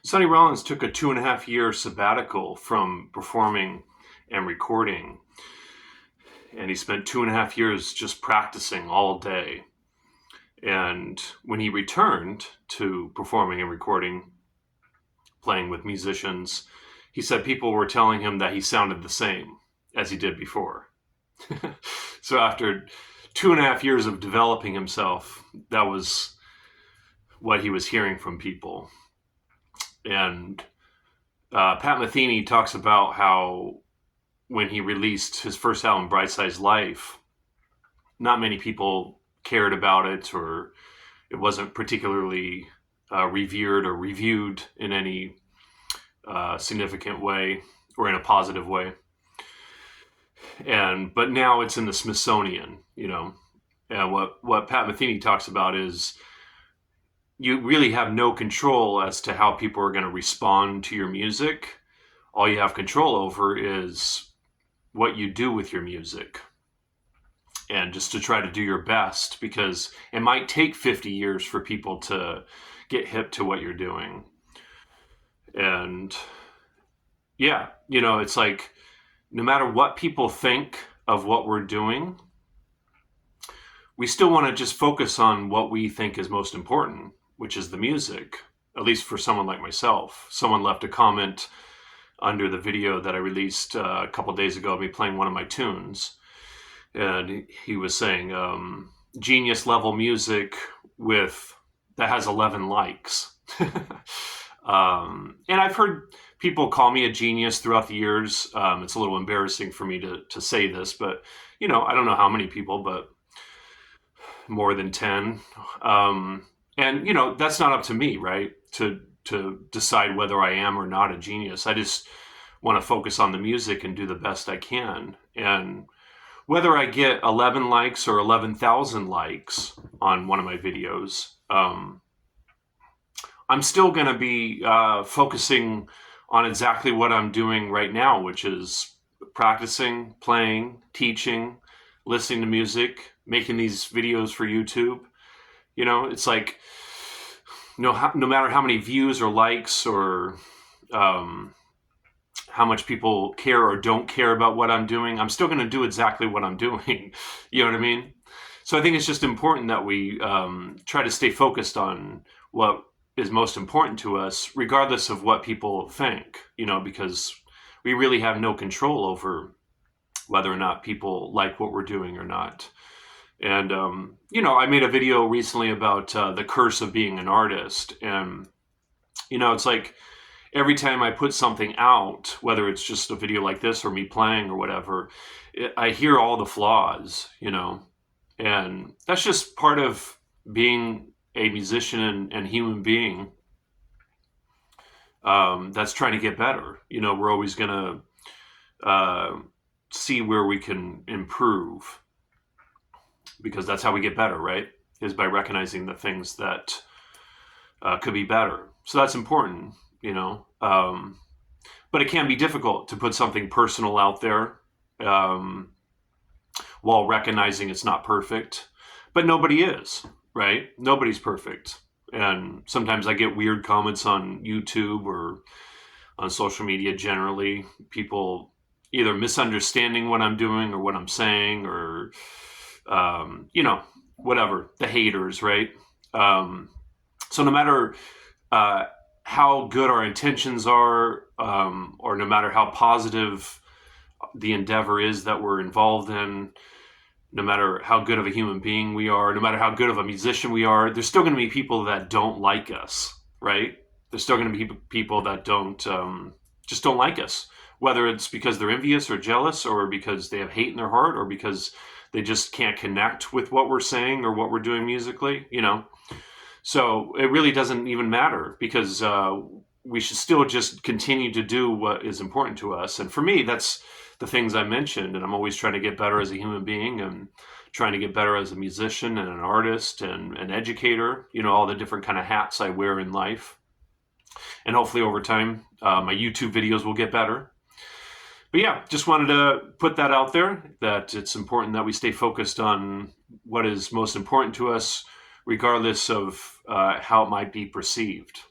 Sonny Rollins took a 2.5 year sabbatical from performing and recording, and he spent 2.5 years just practicing all day. And when he returned to performing and recording, playing with musicians, he said people were telling him that he sounded the same as he did before. So after 2.5 years of developing himself, that was what he was hearing from people. And Pat Metheny talks about how when he released his first album, Bright Size Life, not many people cared about it, or it wasn't particularly revered or reviewed in any significant way or in a positive way. But now it's in the Smithsonian, And what Pat Metheny talks about is you really have no control as to how people are going to respond to your music. All you have control over is what you do with your music, and just to try to do your best, because it might take 50 years for people to get hip to what you're doing. And yeah, it's like no matter what people think of what we're doing, we still want to just focus on what we think is most important, which is the music, at least for someone like myself. Someone left a comment under the video that I released a couple days ago of me playing one of my tunes. And he was saying, genius level music that has 11 likes. And I've heard people call me a genius throughout the years. It's a little embarrassing for me to say this, but I don't know how many people, but more than 10. And that's not up to me, right? To decide whether I am or not a genius. I just want to focus on the music and do the best I can. And whether I get 11 likes or 11,000 likes on one of my videos, I'm still going to be focusing on exactly what I'm doing right now, which is practicing, playing, teaching, listening to music, making these videos for YouTube. It's like, no matter how many views or likes or how much people care or don't care about what I'm doing, I'm still going to do exactly what I'm doing. You know what I mean? So I think it's just important that we try to stay focused on what is most important to us, regardless of what people think, because we really have no control over whether or not people like what we're doing or not. And, I made a video recently about the curse of being an artist. And, it's like every time I put something out, whether it's just a video like this or me playing or whatever, I hear all the flaws, and that's just part of being a musician and human being that's trying to get better. We're always going to see where we can improve, because that's how we get better, right? Is by recognizing the things that could be better. So that's important, but it can be difficult to put something personal out there while recognizing it's not perfect. But nobody is, right? Nobody's perfect. And sometimes I get weird comments on YouTube or on social media generally. People either misunderstanding what I'm doing or what I'm saying, or whatever, the haters, right? So no matter how good our intentions are, or no matter how positive the endeavor is that we're involved in, no matter how good of a human being we are, no matter how good of a musician we are, there's still going to be people that don't like us, right? There's still going to be people that just don't like us, whether it's because they're envious or jealous, or because they have hate in their heart, or because they just can't connect with what we're saying or what we're doing musically, So it really doesn't even matter, because we should still just continue to do what is important to us. And for me, that's the things I mentioned. And I'm always trying to get better as a human being, and trying to get better as a musician and an artist and an educator, all the different kind of hats I wear in life. And hopefully over time, my YouTube videos will get better. But yeah, just wanted to put that out there, that it's important that we stay focused on what is most important to us, regardless of how it might be perceived.